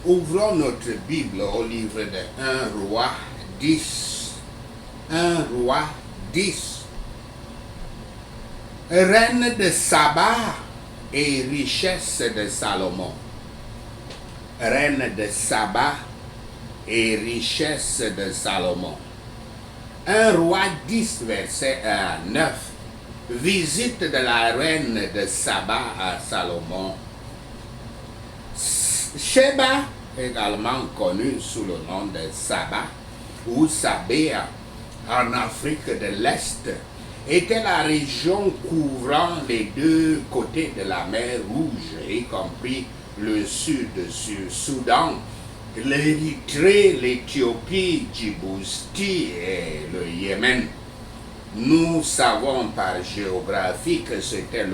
Ouvrons notre Bible au livre de 1 roi 10. 1 roi 10. Reine de Saba et richesse de Salomon. Reine de Saba et richesse de Salomon. 1 roi 10, verset 1 à 9. Visite de la reine de Saba à Salomon. Sheba, également connu sous le nom de Saba ou Sabéa en Afrique de l'Est, était la région couvrant les deux côtés de la mer Rouge, y compris le sud du Soudan, l'Érythrée, l'Éthiopie, Djibouti et le Yémen. Nous savons par géographie que c'était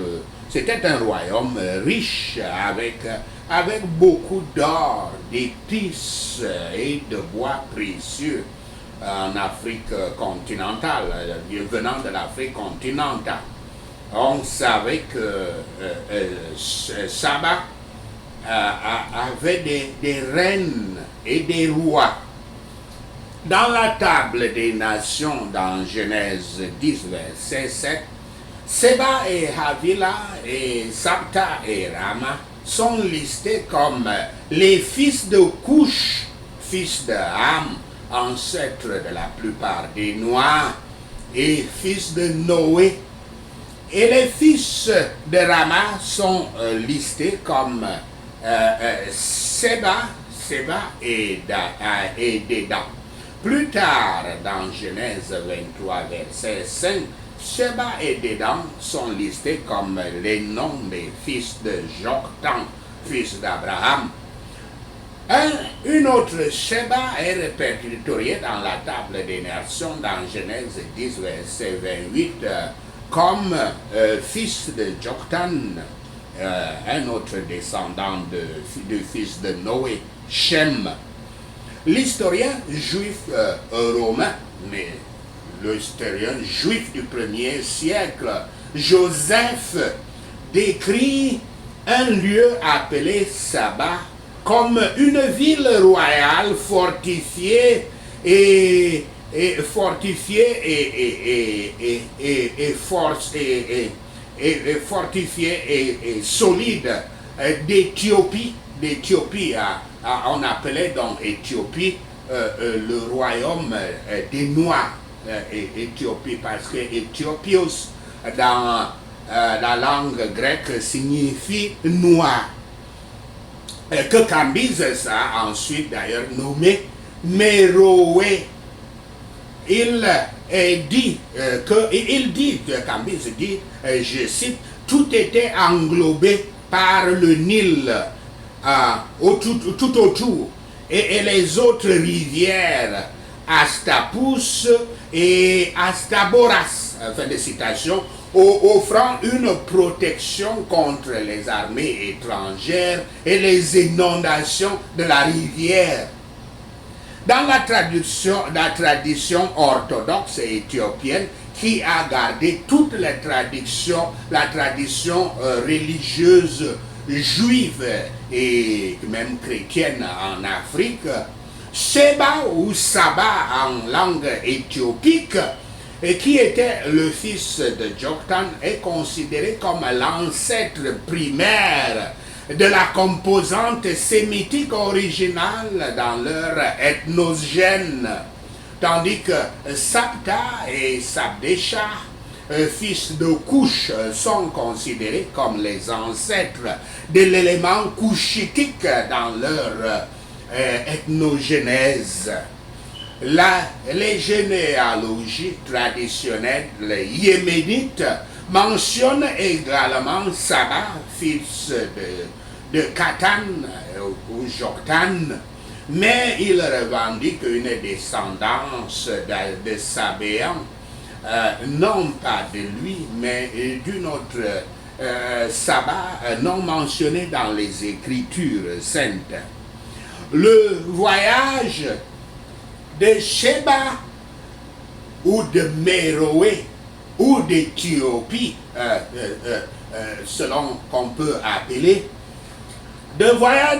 un royaume riche avec beaucoup d'or, d'épices et de bois précieux en Afrique continentale, venant de l'Afrique continentale. On savait que Saba avait des reines et des rois. Dans la table des nations, dans Genèse 10, verset 7, Seba et Havila et Sabta et Rama sont listés comme les fils de Cush, fils de Ham, ancêtre de la plupart des Noirs, et fils de Noé. Et les fils de Rama sont listés comme Seba et Dédan. Plus tard, dans Genèse 23, verset 5, Sheba et Dédan sont listés comme les noms des fils de Joktan, fils d'Abraham. Une autre Sheba est répertoriée dans la table des nations dans Genèse 10, verset 28, comme fils de Joktan, un autre descendant du fils de Noé, Shem. L'historien juif romain, mais l'historien juif du 1er siècle, Joseph, décrit un lieu appelé Saba comme une ville royale fortifiée et solide d'Éthiopie. On appelait donc Éthiopie le royaume des Noirs, Éthiopie, parce que Éthiopios dans la langue grecque signifie noir. Que Cambyse a ensuite d'ailleurs nommé Méroé. Il dit que Cambyse dit, je cite, tout était englobé par le Nil tout autour et les autres rivières Astapus et Astaboras, fin de citation, offrant une protection contre les armées étrangères et les inondations de la rivière. Dans la tradition orthodoxe éthiopienne, qui a gardé toute la tradition religieuse juive et même chrétienne en Afrique, Sheba ou Saba en langue éthiopique, qui était le fils de Joktan, est considéré comme l'ancêtre primaire de la composante sémitique originale dans leur ethnogène, tandis que Sabta et Sabdesha, fils de Cush, sont considérés comme les ancêtres de l'élément couchitique dans leur ethnogénèse. Les généalogies traditionnelles yéménites mentionnent également Saba, fils de Katan ou Joktan, mais il revendique une descendance de Sabéan, non pas de lui, mais d'une autre Saba non mentionnée dans les Écritures saintes. Le voyage de Sheba ou de Méroé ou d'Éthiopie, selon qu'on peut appeler, de voyage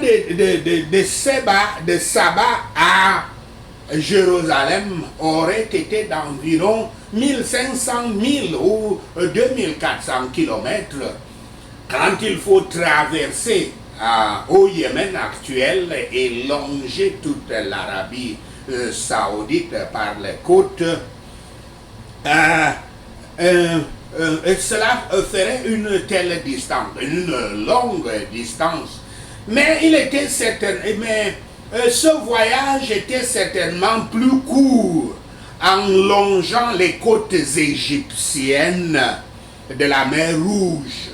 de Saba à Jérusalem aurait été d'environ 1500 000 ou 2400 kilomètres quand il faut traverser au Yémen actuel et longer toute l'Arabie saoudite par les côtes. Et cela ferait une telle distance, une longue distance. Mais il était certain, ce voyage était certainement plus court en longeant les côtes égyptiennes de la mer Rouge.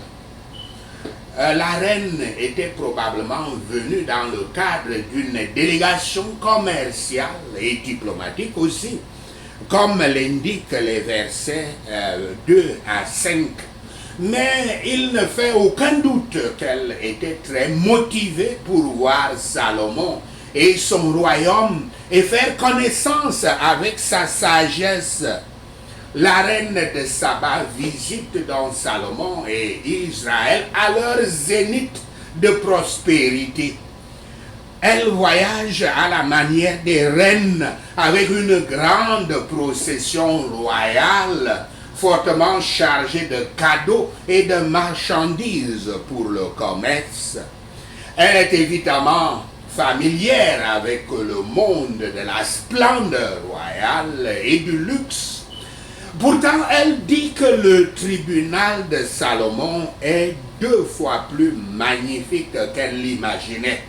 La reine était probablement venue dans le cadre d'une délégation commerciale et diplomatique aussi, comme l'indiquent les versets 2 à 5. Mais il ne fait aucun doute qu'elle était très motivée pour voir Salomon et son royaume et faire connaissance avec sa sagesse. La reine de Saba visite donc Salomon et Israël à leur zénith de prospérité. Elle voyage à la manière des reines avec une grande procession royale fortement chargée de cadeaux et de marchandises pour le commerce. Elle est évidemment familière avec le monde de la splendeur royale et du luxe. Pourtant, elle dit que le tribunal de Salomon est 2 fois plus magnifique qu'elle l'imaginait.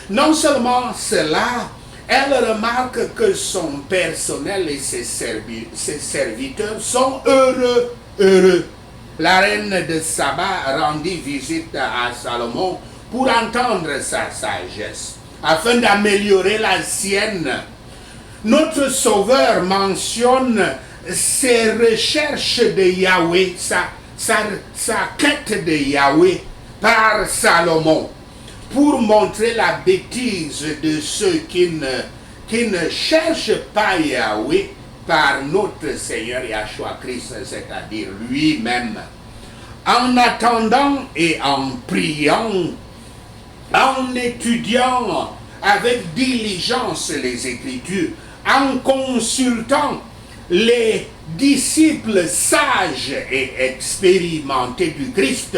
Non seulement cela, elle remarque que son personnel et ses serviteurs sont heureux. La reine de Saba rendit visite à Salomon pour entendre sa sagesse, afin d'améliorer la sienne. Notre Sauveur mentionne ses recherches de Yahweh, sa quête de Yahweh par Salomon, pour montrer la bêtise de ceux qui ne cherchent pas Yahweh par notre Seigneur Yahshua Christ, c'est-à-dire lui-même. En attendant et en priant, en étudiant avec diligence les Écritures, en consultant les disciples sages et expérimentés du Christ,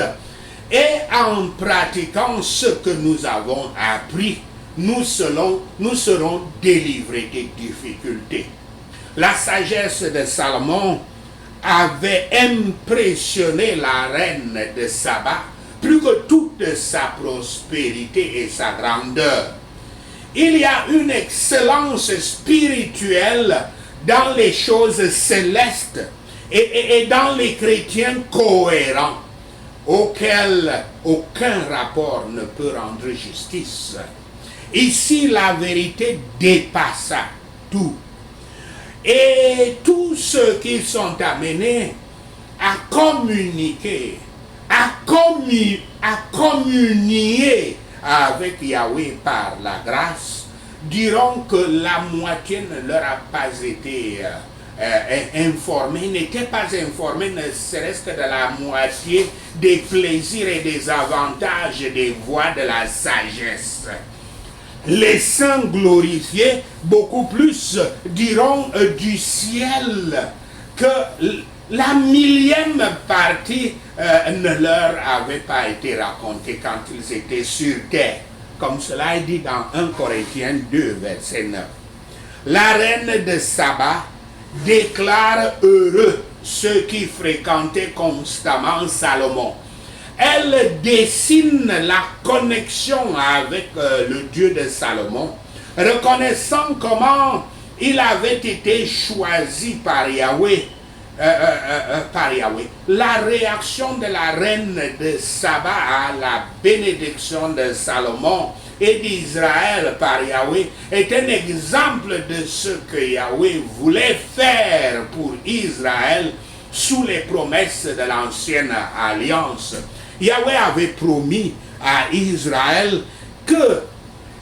et en pratiquant ce que nous avons appris, nous serons délivrés des difficultés. La sagesse de Salomon avait impressionné la reine de Saba plus que toute sa prospérité et sa grandeur. Il y a une excellence spirituelle dans les choses célestes et dans les chrétiens cohérents, auxquels aucun rapport ne peut rendre justice. Ici, la vérité dépassa tout. Et tous ceux qui sont amenés à communiquer, à communier avec Yahweh par la grâce, diront que la moitié ne leur a pas été informée, n'était pas informée, ne serait-ce que de la moitié des plaisirs et des avantages des voies de la sagesse. Les saints glorifiés, beaucoup plus, diront du ciel que la millième partie ne leur avait pas été racontée quand ils étaient sur terre. Comme cela est dit dans 1 Corinthiens 2, verset 9. La reine de Saba déclare heureux ceux qui fréquentaient constamment Salomon. Elle dessine la connexion avec le Dieu de Salomon, reconnaissant comment il avait été choisi par Yahweh. La réaction de la reine de Saba à la bénédiction de Salomon et d'Israël par Yahweh est un exemple de ce que Yahweh voulait faire pour Israël sous les promesses de l'ancienne alliance. Yahweh avait promis à Israël que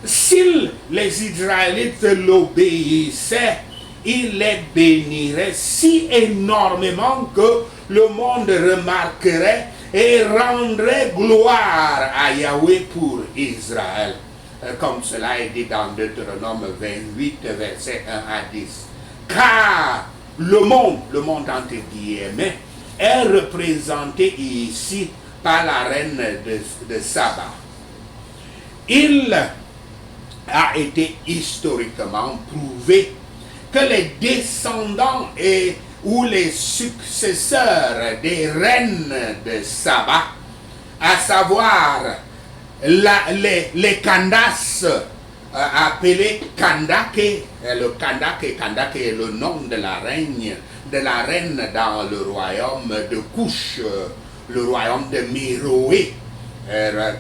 si les Israélites l'obéissaient, il les bénirait si énormément que le monde remarquerait et rendrait gloire à Yahweh pour Israël. Comme cela est dit dans Deutéronome 28, versets 1 à 10. Car le monde entre guillemets, est représenté ici par la reine de Saba. Il a été historiquement prouvé que les descendants ou les successeurs des reines de Saba, à savoir les Candaces, appelées Kandake, Kandake est le nom de la reine dans le royaume de Couche, le royaume de Méroé.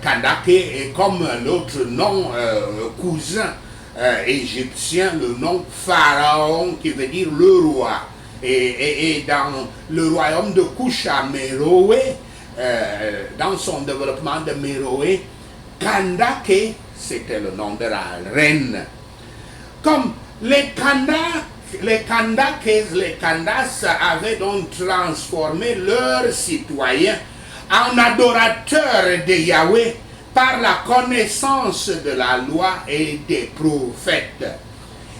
Kandake est comme l'autre nom cousin égyptien, le nom Pharaon qui veut dire le roi. Et dans le royaume de Couche à Méroé, dans son développement de Méroé, Kandake, c'était le nom de la reine. Comme les Candaces avaient donc transformé leurs citoyens en adorateurs de Yahweh par la connaissance de la loi et des prophètes.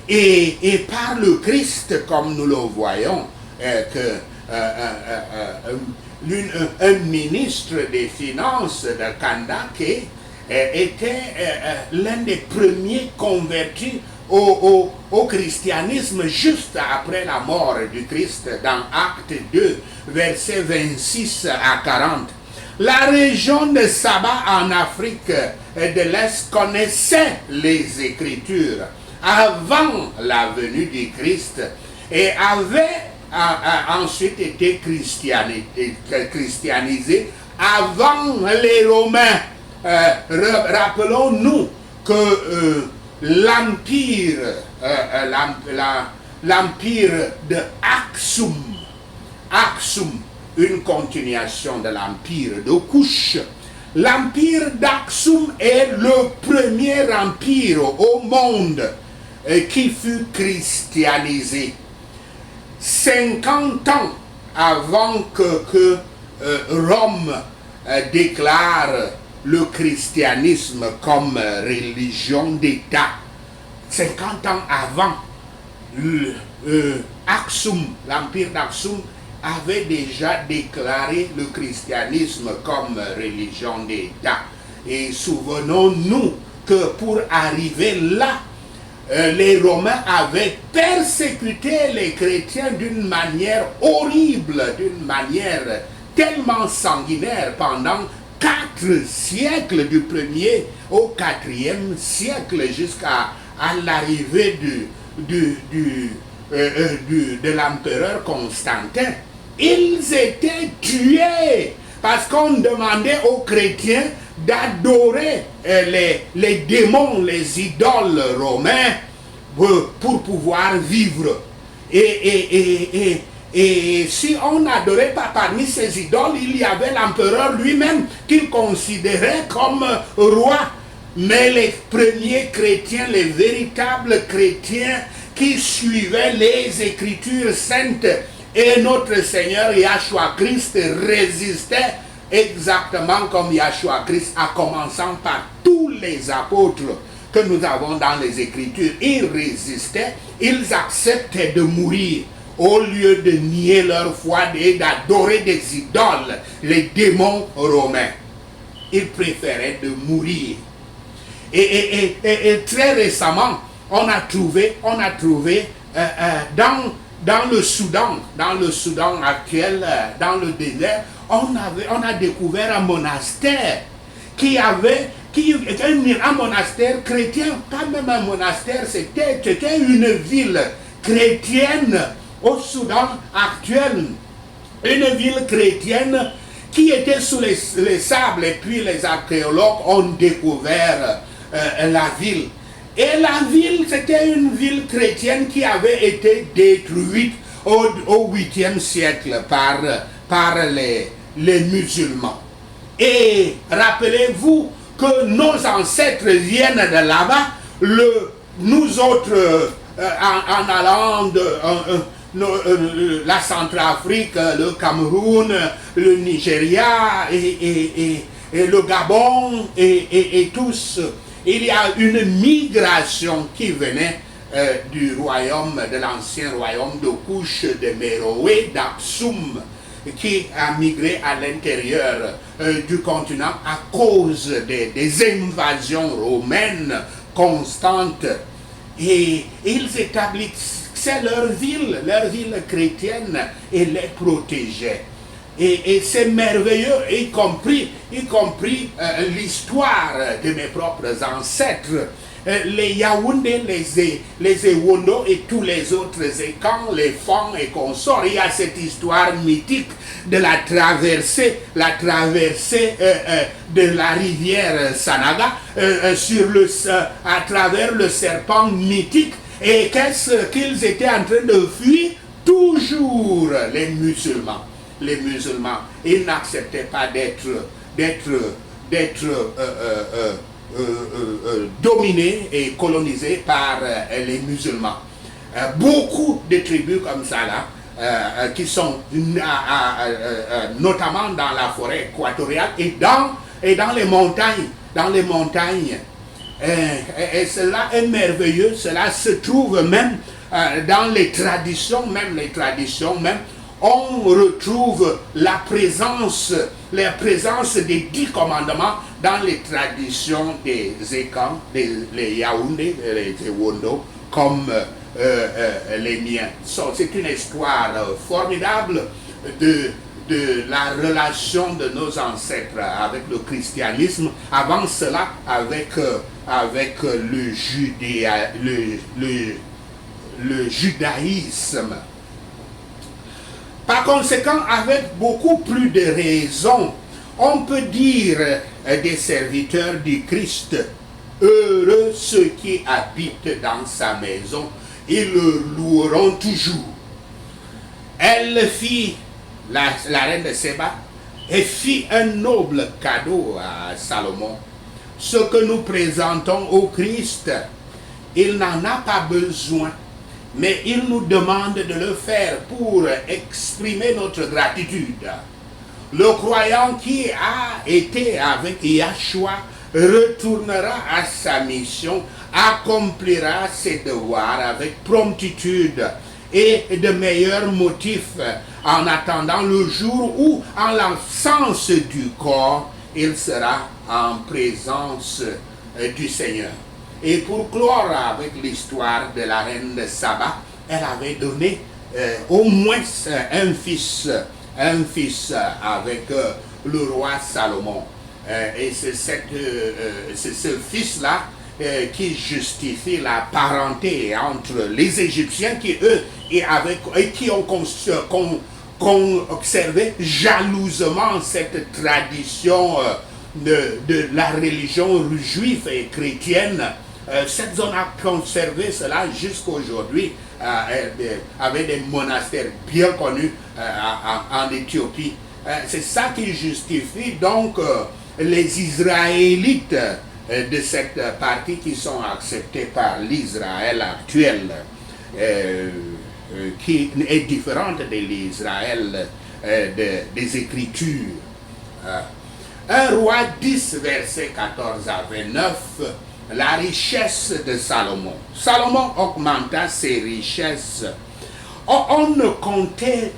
Et par le Christ, comme nous le voyons, un ministre des Finances de Kandake était l'un des premiers convertis au christianisme juste après la mort du Christ dans Acte 2, versets 26 à 40. La région de Saba en Afrique de l'Est connaissait les Écritures avant la venue du Christ et avait ensuite été christianisée avant les Romains. Rappelons-nous que l'empire de Aksum, une continuation de l'empire de Couche. L'empire d'Aksum est le premier empire au monde qui fut christianisé. 50 ans avant que Rome déclare le christianisme comme religion d'État. 50 ans avant, l'empire d'Aksum avait déjà déclaré le christianisme comme religion d'État. Et souvenons-nous que pour arriver là, les Romains avaient persécuté les chrétiens d'une manière horrible, d'une manière tellement sanguinaire pendant 4 siècles, du 1er au 4e siècle, jusqu'à l'arrivée de l'empereur Constantin. Ils étaient tués parce qu'on demandait aux chrétiens d'adorer les démons, les idoles romains pour pouvoir vivre. Et si on n'adorait pas parmi ces idoles, il y avait l'empereur lui-même qu'il considérait comme roi. Mais les premiers chrétiens, les véritables chrétiens qui suivaient les Écritures saintes et notre Seigneur Yahshua Christ résistaient exactement comme Yahshua Christ, en commençant par tous les apôtres que nous avons dans les Écritures. Ils résistaient, ils acceptaient de mourir au lieu de nier leur foi et d'adorer des idoles, les démons romains. Ils préféraient de mourir. Et très récemment, on a trouvé dans le Soudan actuel, dans le désert, on a découvert un monastère qui était un monastère chrétien, pas même un monastère, c'était une ville chrétienne au Soudan actuel, une ville chrétienne qui était sous les sables, et puis les archéologues ont découvert la ville. Et la ville, c'était une ville chrétienne qui avait été détruite au 8e siècle par les musulmans. Et rappelez-vous que nos ancêtres viennent de là-bas, nous autres, en allant la Centrafrique, le Cameroun, le Nigeria et le Gabon et tous. Il y a une migration qui venait du royaume, de l'ancien royaume de Couche, de Méroé, d'Aksum, qui a migré à l'intérieur du continent à cause des invasions romaines constantes. Et ils établissaient leur ville chrétienne et les protégeaient. Et c'est merveilleux, y compris l'histoire de mes propres ancêtres. Les Yaoundé, les Ewondo et tous les autres Ekans, les Fang et consorts. Il y a cette histoire mythique de la traversée de la rivière Sanaga à travers le serpent mythique. Et qu'est-ce qu'ils étaient en train de fuir? Toujours les musulmans. Les musulmans, ils n'acceptaient pas d'être dominés et colonisés par les musulmans. Beaucoup de tribus comme ça là, qui sont notamment dans la forêt équatoriale et dans les montagnes. Et cela est merveilleux, cela se trouve même dans les traditions même. On retrouve la présence des 10 commandements dans les traditions des Ekans, les Yaoundé, les Ewondo, comme les miens. C'est une histoire formidable de la relation de nos ancêtres avec le christianisme, avant cela avec le judaïsme. Par conséquent, avec beaucoup plus de raison, on peut dire des serviteurs du Christ, heureux ceux qui habitent dans sa maison, ils le loueront toujours. Elle fit, la reine de Séba, et fit un noble cadeau à Salomon. Ce que nous présentons au Christ, il n'en a pas besoin. Mais il nous demande de le faire pour exprimer notre gratitude. Le croyant qui a été avec Yahshua retournera à sa mission, accomplira ses devoirs avec promptitude et de meilleurs motifs en attendant le jour où, en l'absence du corps, il sera en présence du Seigneur. Et pour clore avec l'histoire de la reine de Saba, elle avait donné au moins un fils avec le roi Salomon. Et c'est ce fils-là qui justifie la parenté entre les Égyptiens qui, eux, qui ont observé jalousement cette tradition de la religion juive et chrétienne. Cette zone a conservé cela jusqu'aujourd'hui avec des monastères bien connus en Éthiopie. C'est ça qui justifie donc les Israélites de cette partie qui sont acceptés par l'Israël actuel, qui est différente de l'Israël des Écritures. 1 Roi 10, verset 14 à 29, la richesse de Salomon. Salomon augmenta ses richesses. On comptait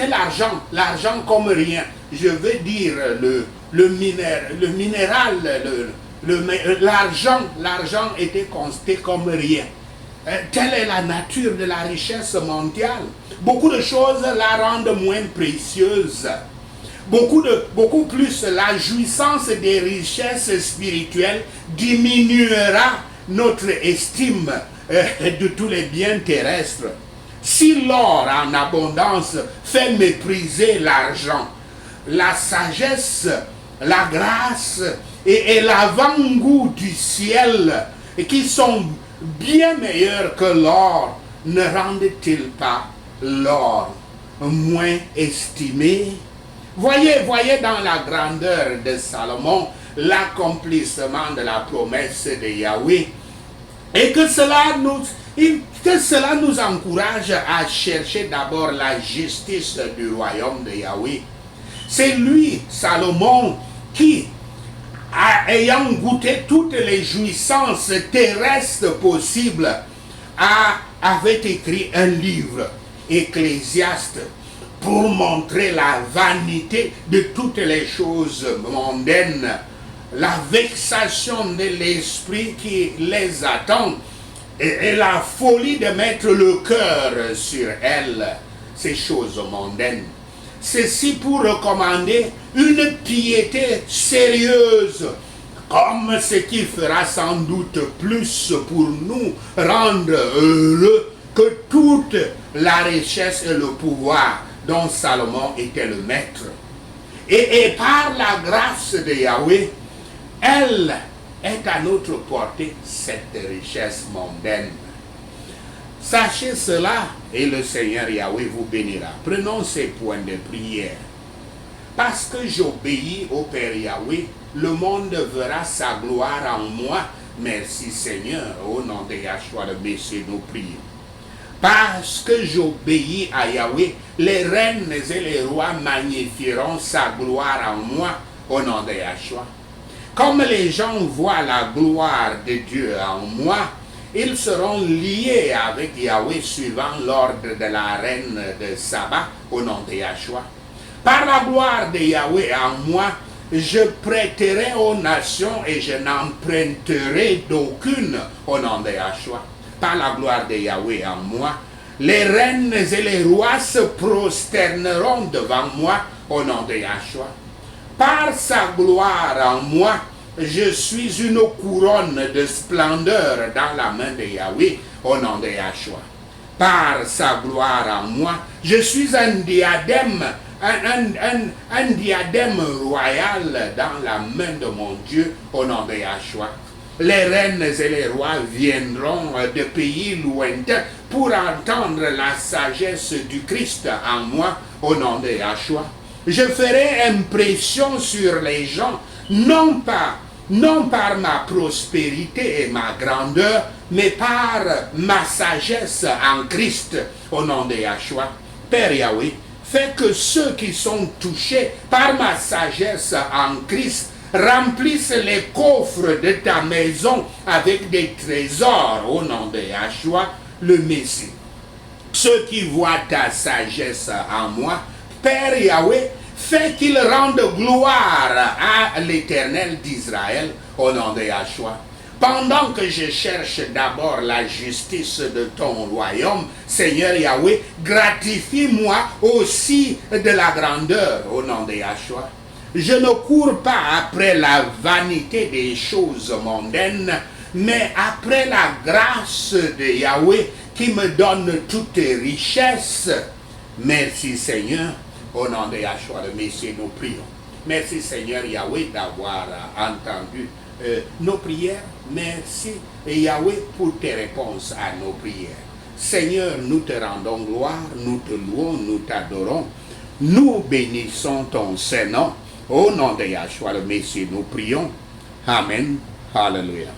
l'argent comme rien. Je veux dire le minéral, l'argent était compté comme rien. Telle est la nature de la richesse mondiale. Beaucoup de choses la rendent moins précieuse. Beaucoup plus la jouissance des richesses spirituelles diminuera notre estime de tous les biens terrestres. Si l'or en abondance fait mépriser l'argent, la sagesse, la grâce et l'avant-goût du ciel, qui sont bien meilleurs que l'or, ne rendent-ils pas l'or moins estimé? Voyez dans la grandeur de Salomon l'accomplissement de la promesse de Yahweh, et que cela Que cela nous encourage à chercher d'abord la justice du royaume de Yahweh. C'est lui, Salomon, qui, ayant goûté toutes les jouissances terrestres possibles, avait écrit un livre, Ecclésiaste, pour montrer la vanité de toutes les choses mondaines, la vexation de l'esprit qui les attend, et la folie de mettre le cœur sur elles, ces choses mondaines. Ceci pour recommander une piété sérieuse, comme ce qui fera sans doute plus pour nous rendre heureux que toute la richesse et le pouvoir dont Salomon était le maître. Et par la grâce de Yahweh, elle est à notre portée, cette richesse mondaine. Sachez cela et le Seigneur Yahweh vous bénira. Prenons ces points de prière. Parce que j'obéis au Père Yahweh, le monde verra sa gloire en moi. Merci Seigneur, au nom de Yahshua le Messie, nous prions. Parce que j'obéis à Yahweh, les reines et les rois magnifieront sa gloire en moi, au nom de Yahshua. Comme les gens voient la gloire de Dieu en moi, ils seront liés avec Yahweh suivant l'ordre de la reine de Saba, au nom de Yahshua. Par la gloire de Yahweh en moi, je prêterai aux nations et je n'emprunterai d'aucune, au nom de Yahshua. Par la gloire de Yahweh en moi, les reines et les rois se prosterneront devant moi, au nom de Yahshua. Par sa gloire en moi, je suis une couronne de splendeur dans la main de Yahweh, au nom de Yahshua. Par sa gloire en moi, je suis un diadème, un diadème royal dans la main de mon Dieu, au nom de Yahshua. Les reines et les rois viendront de pays lointains pour entendre la sagesse du Christ en moi, au nom de Yahshua. Je ferai impression sur les gens, non par ma prospérité et ma grandeur, mais par ma sagesse en Christ, au nom de Yahshua. Père Yahweh, fais que ceux qui sont touchés par ma sagesse en Christ remplissent les coffres de ta maison avec des trésors, au nom de Yahshua, le Messie. Ceux qui voient ta sagesse en moi, Père Yahweh, fais qu'ils rendent gloire à l'Éternel d'Israël, au nom de Yahshua. Pendant que je cherche d'abord la justice de ton royaume, Seigneur Yahweh, gratifie-moi aussi de la grandeur, au nom de Yahshua. Je ne cours pas après la vanité des choses mondaines, mais après la grâce de Yahweh qui me donne toutes richesses. Merci Seigneur. Au nom de Yahshua le Messie, nous prions. Merci Seigneur Yahweh d'avoir entendu nos prières. Merci Yahweh pour tes réponses à nos prières. Seigneur, nous te rendons gloire, nous te louons, nous t'adorons. Nous bénissons ton Saint-Nom. Au nom de Yahshua le Messie, nous prions. Amen. Hallelujah.